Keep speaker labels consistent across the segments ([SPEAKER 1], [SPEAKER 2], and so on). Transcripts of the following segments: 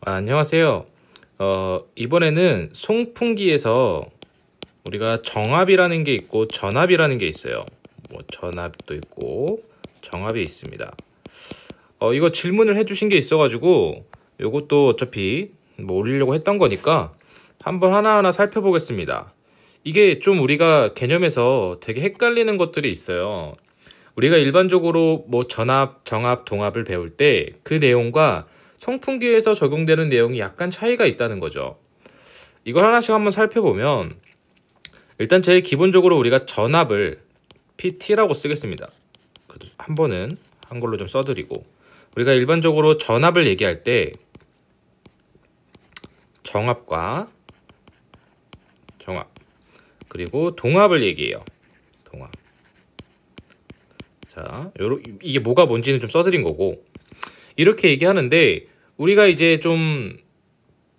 [SPEAKER 1] 안녕하세요. 이번에는 송풍기에서 우리가 정압이라는 게 있고 전압이라는 게 있어요. 뭐 전압도 있고 정압이 있습니다. 이거 질문을 해주신 게 있어가지고 요것도 어차피 뭐 올리려고 했던 거니까 한번 하나하나 살펴보겠습니다. 이게 좀 우리가 개념에서 되게 헷갈리는 것들이 있어요. 우리가 일반적으로 뭐 전압, 정압, 동압을 배울 때 그 내용과 송풍기에서 적용되는 내용이 약간 차이가 있다는 거죠. 이걸 하나씩 한번 살펴보면 일단 제일 기본적으로 우리가 전압을 PT라고 쓰겠습니다. 그래도 한 번은 한글로 좀 써드리고, 우리가 일반적으로 전압을 얘기할 때 정압과 정압, 그리고 동압을 얘기해요. 동압. 자, 이게 뭐가 뭔지는 좀 써드린 거고, 이렇게 얘기하는데 우리가 이제 좀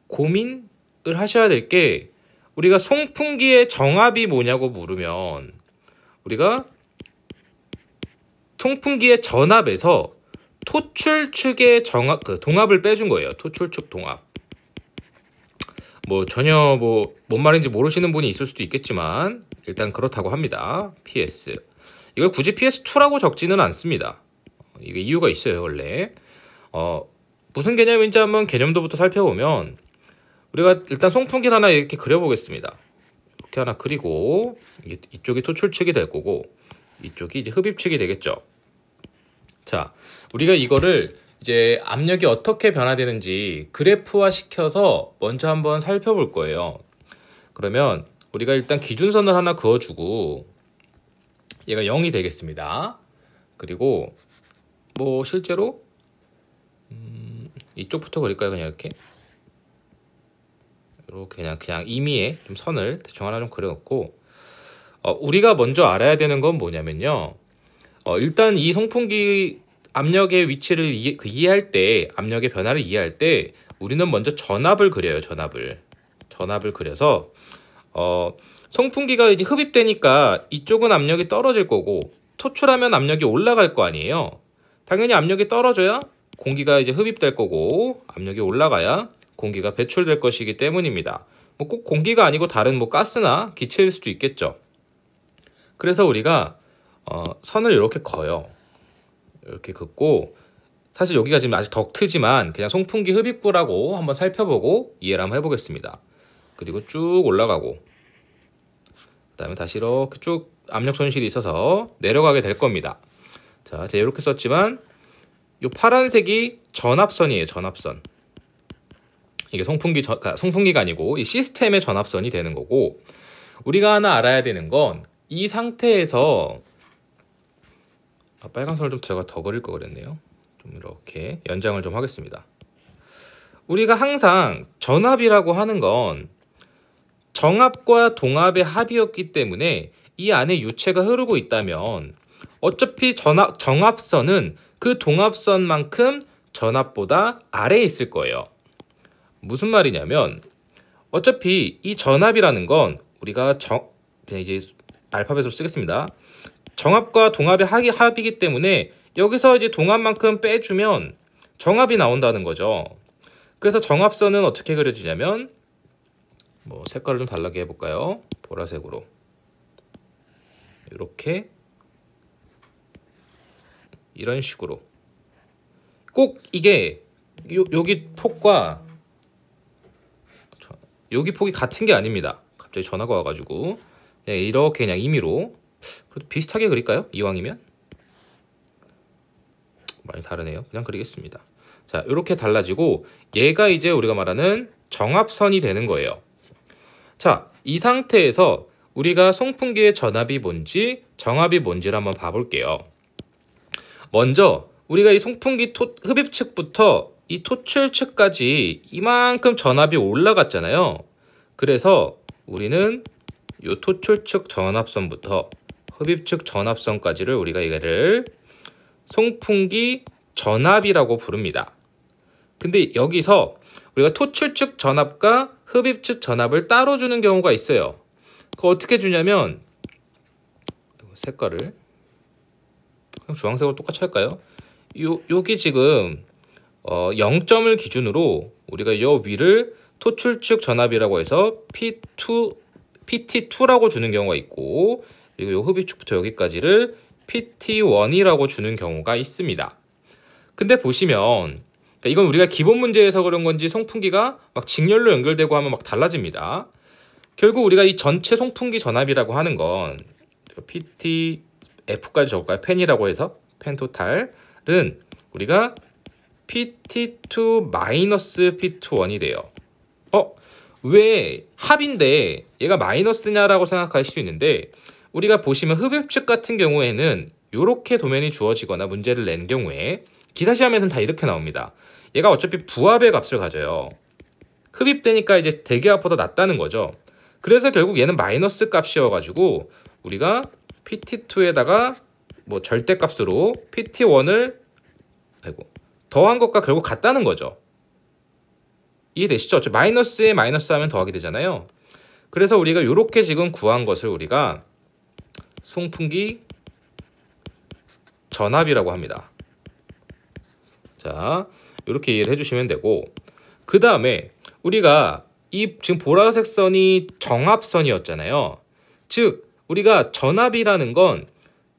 [SPEAKER 1] 고민을 하셔야 될 게, 우리가 송풍기의 정압이 뭐냐고 물으면 우리가 송풍기의 전압에서 토출축의 정압, 동압을 빼준 거예요. 토출축 동압. 뭐 전혀 뭔 말인지 모르시는 분이 있을 수도 있겠지만 일단 그렇다고 합니다. PS. 이걸 굳이 PS2라고 적지는 않습니다. 이게 이유가 있어요, 원래. 무슨 개념인지 한번 개념도부터 살펴보면, 우리가 일단 송풍기를 하나 이렇게 그려보겠습니다. 이렇게 하나 그리고 이쪽이 토출축이 될 거고 이쪽이 이제 흡입축이 되겠죠. 자, 우리가 이거를 이제 압력이 어떻게 변화되는지 그래프화 시켜서 먼저 한번 살펴볼 거예요. 그러면 우리가 일단 기준선을 하나 그어주고 얘가 0이 되겠습니다. 그리고 뭐 실제로 이쪽부터 그릴까요? 그냥 이렇게 그냥 임의의 좀 선을 대충 하나 좀 그려놓고, 우리가 먼저 알아야 되는 건 뭐냐면요. 일단 이 송풍기 압력의 위치를 이해할 때, 압력의 변화를 이해할 때 우리는 먼저 전압을 그려요. 전압을 그려서 송풍기가 이제 흡입되니까 이쪽은 압력이 떨어질 거고 토출하면 압력이 올라갈 거 아니에요. 당연히 압력이 떨어져야 공기가 이제 흡입될 거고 압력이 올라가야 공기가 배출될 것이기 때문입니다. 뭐 꼭 공기가 아니고 다른 뭐 가스나 기체일 수도 있겠죠. 그래서 우리가 선을 이렇게 그어요. 이렇게 긋고, 사실 여기가 지금 아직 덕트지만 그냥 송풍기 흡입구라고 한번 살펴보고 이해를 한번 해보겠습니다. 그리고 쭉 올라가고 그 다음에 다시 이렇게 쭉 압력 손실이 있어서 내려가게 될 겁니다. 자, 제가 이렇게 썼지만 이 파란색이 전압선이에요. 전압선. 이게 송풍기가 아니고 이 시스템의 전압선이 되는 거고, 우리가 하나 알아야 되는 건 이 상태에서 빨간 선을 좀 제가 더 그릴 거 그랬네요. 좀 이렇게 연장을 좀 하겠습니다. 우리가 항상 전압이라고 하는 건 정압과 동압의 합이었기 때문에 이 안에 유체가 흐르고 있다면 어차피 정압선은 그 동압선만큼 전압보다 아래에 있을 거예요. 무슨 말이냐면 어차피 이 전압이라는 건 우리가 그냥 이제 알파벳으로 쓰겠습니다. 정압과 동압의 합이기 때문에 여기서 이제 동압만큼 빼주면 정압이 나온다는 거죠. 그래서 정압선은 어떻게 그려지냐면, 뭐 색깔을 좀 달라게 해볼까요? 보라색으로 이렇게, 이런 식으로. 꼭 이게 여기 폭과 여기 폭이 같은 게 아닙니다. 갑자기 전화가 와가지고 이렇게 그냥 임의로, 그래도 비슷하게 그릴까요? 이왕이면? 많이 다르네요. 그냥 그리겠습니다. 자, 이렇게 달라지고 얘가 이제 우리가 말하는 정압선이 되는 거예요. 자, 이 상태에서 우리가 송풍기의 전압이 뭔지 정압이 뭔지를 한번 봐볼게요. 먼저 우리가 이 송풍기 흡입측부터 이 토출측까지 이만큼 전압이 올라갔잖아요. 그래서 우리는 이 토출측 전압선부터 흡입측 전압선까지를 우리가 이거를 송풍기 전압이라고 부릅니다. 근데 여기서 우리가 토출측 전압과 흡입측 전압을 따로 주는 경우가 있어요. 그거 어떻게 주냐면, 색깔을 그냥 주황색으로 똑같이 할까요? 여기 지금 0점을 기준으로 우리가 이 위를 토출축 전압이라고 해서 PT2라고 주는 경우가 있고, 그리고 이 흡입축부터 여기까지를 PT1이라고 주는 경우가 있습니다. 근데 보시면, 그러니까 이건 우리가 기본 문제에서 그런 건지 송풍기가 막 직렬로 연결되고 하면 막 달라집니다. 결국 우리가 이 전체 송풍기 전압이라고 하는 건 PTF까지 적을까요? 펜이라고 해서 펜 토탈은 우리가 PT2 마이너스 PT1이 돼요. 왜 합인데 얘가 마이너스냐라고 생각하실 수 있는데, 우리가 보시면 흡입축 같은 경우에는 이렇게 도면이 주어지거나 문제를 낸 경우에 기사시험에서는 다 이렇게 나옵니다. 얘가 어차피 부합의 값을 가져요. 흡입되니까 이제 대기압보다 낮다는 거죠. 그래서 결국 얘는 마이너스 값이어가지고 우리가 PT2에다가 뭐 절대값으로 PT1을 더한 것과 결국 같다는 거죠. 이해되시죠? 마이너스에 마이너스 하면 더하게 되잖아요. 그래서 우리가 이렇게 지금 구한 것을 우리가 송풍기 전압이라고 합니다. 자, 이렇게 이해를 해주시면 되고, 그 다음에 우리가 이 지금 보라색 선이 정합선이었잖아요. 즉 우리가 전압이라는 건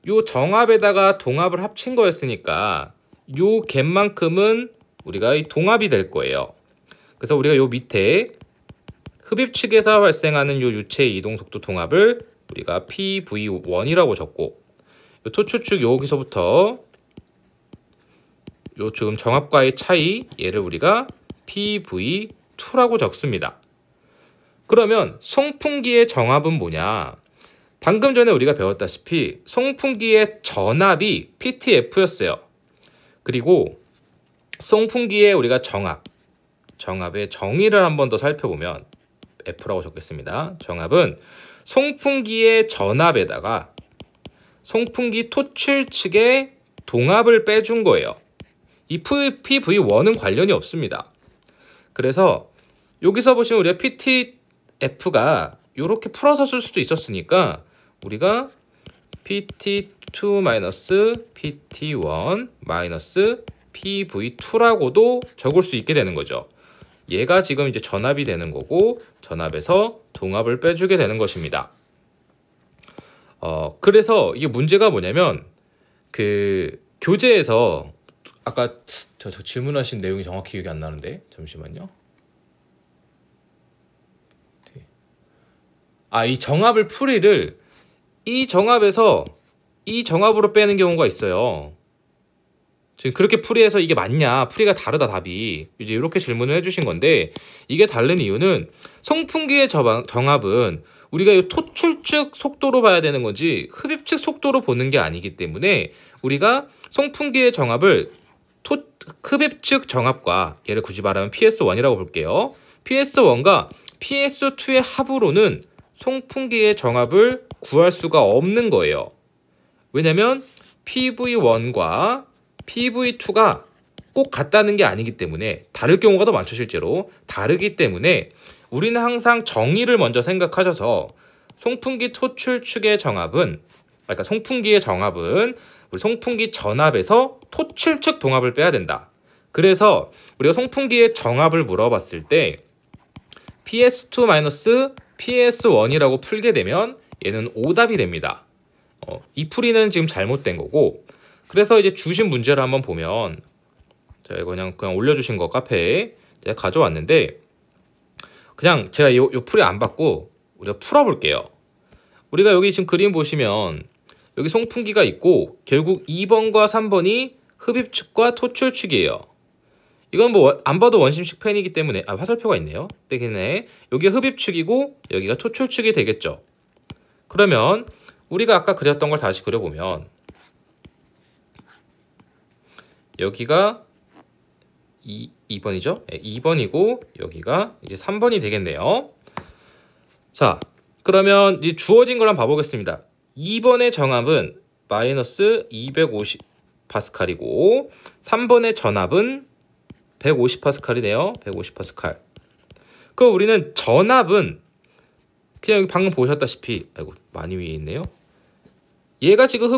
[SPEAKER 1] 요 정합에다가 동합을 합친 거였으니까 요 갭만큼은 우리가 이 동합이 될 거예요. 그래서 우리가 요 밑에 흡입축에서 발생하는 요 유체의 이동 속도 동합을 우리가 PV1이라고 적고, 요 토출축 여기서부터 요 지금 정합과의 차이, 얘를 우리가 PV2라고 적습니다. 그러면 송풍기의 정합은 뭐냐? 방금 전에 우리가 배웠다시피 송풍기의 전압이 PTF였어요. 그리고 송풍기의 우리가 정압의 정의를 한 번 더 살펴보면 F라고 적겠습니다. 정압은 송풍기의 전압에다가 송풍기 토출 측의 동압을 빼준 거예요. 이 PV1은 관련이 없습니다. 그래서 여기서 보시면 우리가 PTF가 이렇게 풀어서 쓸 수도 있었으니까 우리가 PT2-PT1 PV2라고도 적을 수 있게 되는 거죠. 얘가 지금 이제 전압이 되는 거고, 전압에서 동압을 빼주게 되는 것입니다. 그래서 이게 문제가 뭐냐면, 그 교재에서 아까 저 질문하신 내용이 정확히 기억이 안 나는데 잠시만요. 이 정압을 풀이를 이 정압에서 이 정압으로 빼는 경우가 있어요. 지금 그렇게 풀이해서 이게 맞냐, 풀이가 다르다 답이, 이제 이렇게 질문을 해주신 건데, 이게 다른 이유는 송풍기의 정압은 우리가 이 토출축 속도로 봐야 되는 건지 흡입축 속도로 보는 게 아니기 때문에 우리가 송풍기의 정압을 흡입축 정압과, 얘를 굳이 말하면 PS1이라고 볼게요. PS1과 PS2의 합으로는 송풍기의 정압을 구할 수가 없는 거예요. 왜냐면 PV1과 PV2가 꼭 같다는 게 아니기 때문에, 다를 경우가 더 많죠. 실제로 다르기 때문에 우리는 항상 정의를 먼저 생각하셔서 송풍기 토출축의 정압은, 그러니까 송풍기의 정압은 우리 송풍기 전압에서 토출축 동압을 빼야 된다. 그래서 우리가 송풍기의 정압을 물어봤을 때 PS2-PS1이라고 풀게 되면 얘는 오답이 됩니다. 이 풀이는 지금 잘못된 거고, 그래서 이제 주신 문제를 한번 보면, 제가 이거 그냥 올려주신 거 카페에 제가 가져왔는데, 그냥 제가 요 풀이 안 받고 우리가 풀어볼게요. 우리가 여기 지금 그림 보시면 여기 송풍기가 있고, 결국 2번과 3번이 흡입축과 토출축이에요. 이건 뭐 안 봐도 원심식 펜이기 때문에, 화살표가 있네요. 되겠네. 여기가 흡입축이고 여기가 토출축이 되겠죠. 그러면 우리가 아까 그렸던 걸 다시 그려보면, 여기가 2번이죠? 네, 2번이고 여기가 이제 3번이 되겠네요. 자, 그러면 이제 주어진 걸 한번 봐보겠습니다. 2번의 정압은 마이너스 250파스칼이고 3번의 전압은 150파스칼이네요. 150파스칼. 그럼 우리는 전압은 그냥 여기 방금 보셨다시피, 아이고 많이 위에 있네요. 얘가 지금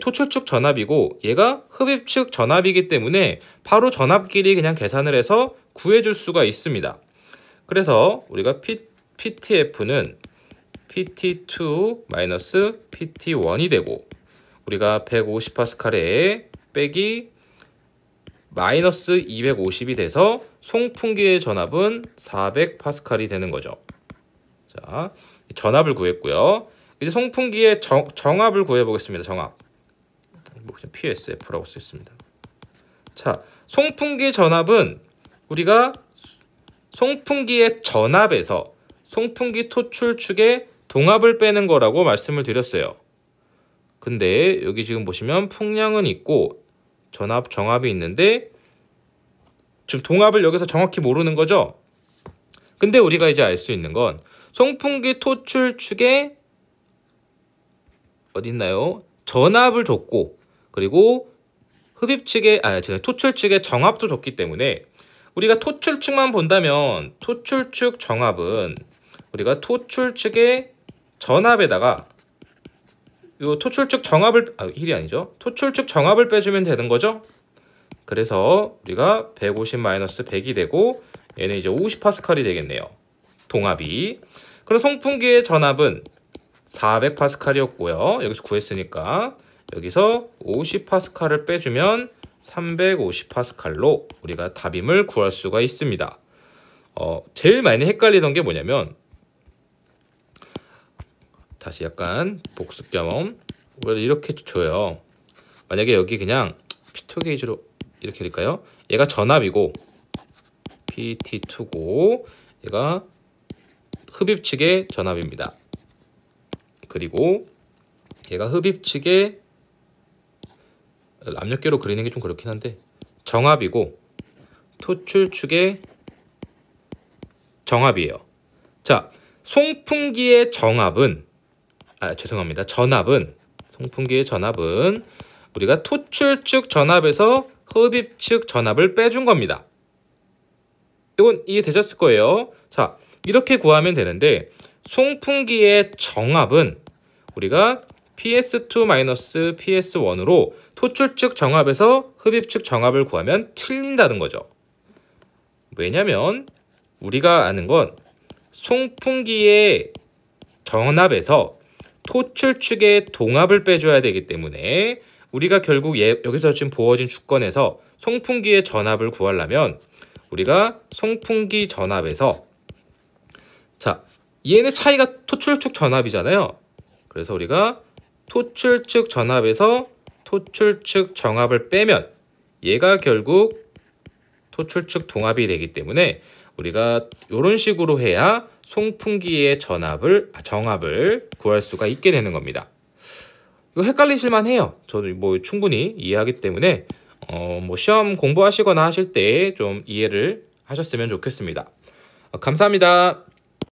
[SPEAKER 1] 토출축 전압이고 얘가 흡입축 전압이기 때문에 바로 전압끼리 그냥 계산을 해서 구해줄 수가 있습니다. 그래서 우리가 PTF는 PT2 마이너스 PT1이 되고 우리가 150파스칼에 빼기 마이너스 250이 돼서 송풍기의 전압은 400파스칼이 되는 거죠. 자, 전압을 구했고요. 이제 송풍기의 정압을 구해보겠습니다. 정압. 그냥 PSF라고 쓰겠습니다. 자, 송풍기 전압은 우리가 송풍기의 전압에서 송풍기 토출축의 동압을 빼는 거라고 말씀을 드렸어요. 근데 여기 지금 보시면 풍량은 있고 전압, 정압이 있는데 지금 동압을 여기서 정확히 모르는 거죠. 근데 우리가 이제 알 수 있는 건 송풍기 토출축의 어디 있나요? 전압을 줬고 그리고 토출축의 정압도 줬기 때문에 우리가 토출축만 본다면 토출축 정압은 우리가 토출축의 전압에다가 요 토출축 정압을 토출축 정압을 빼주면 되는 거죠. 그래서 우리가 150-100이 되고 얘는 이제 50파스칼이 되겠네요. 동압이. 그럼 송풍기의 전압은 400파스칼이었고요. 여기서 구했으니까 여기서 50파스칼을 빼주면 350파스칼로 우리가 답임을 구할 수가 있습니다. 제일 많이 헷갈리던 게 뭐냐면 다시 약간 복습 겸 이렇게 줘요. 만약에 여기 그냥 피토 게이지로 이렇게 할까요? 얘가 전압이고 PT2고 얘가 흡입 측의 전압입니다. 그리고 얘가 흡입 측의 압력계로 그리는 게 좀 그렇긴 한데 정압이고 토출 축의 정압이에요. 자, 송풍기의 전압은 송풍기의 전압은 우리가 토출축 전압에서 흡입축 전압을 빼준 겁니다. 이건 이해되셨을 거예요. 자, 이렇게 구하면 되는데 송풍기의 정압은 우리가 PS2-PS1으로 토출축 정압에서 흡입축 정압을 구하면 틀린다는 거죠. 왜냐면 우리가 아는 건 송풍기의 전압에서 토출축의 동압을 빼줘야 되기 때문에 우리가 결국 여기서 지금 부어진 주권에서 송풍기의 전압을 구하려면 우리가 송풍기 전압에서 얘네 차이가 토출축 전압이잖아요. 그래서 우리가 토출축 전압에서 토출축 정압을 빼면 얘가 결국 토출축 동압이 되기 때문에 우리가 이런 식으로 해야 송풍기의 정압을 구할 수가 있게 되는 겁니다. 이거 헷갈리실만 해요. 저도 충분히 이해하기 때문에 시험 공부하시거나 하실 때 좀 이해를 하셨으면 좋겠습니다. 감사합니다.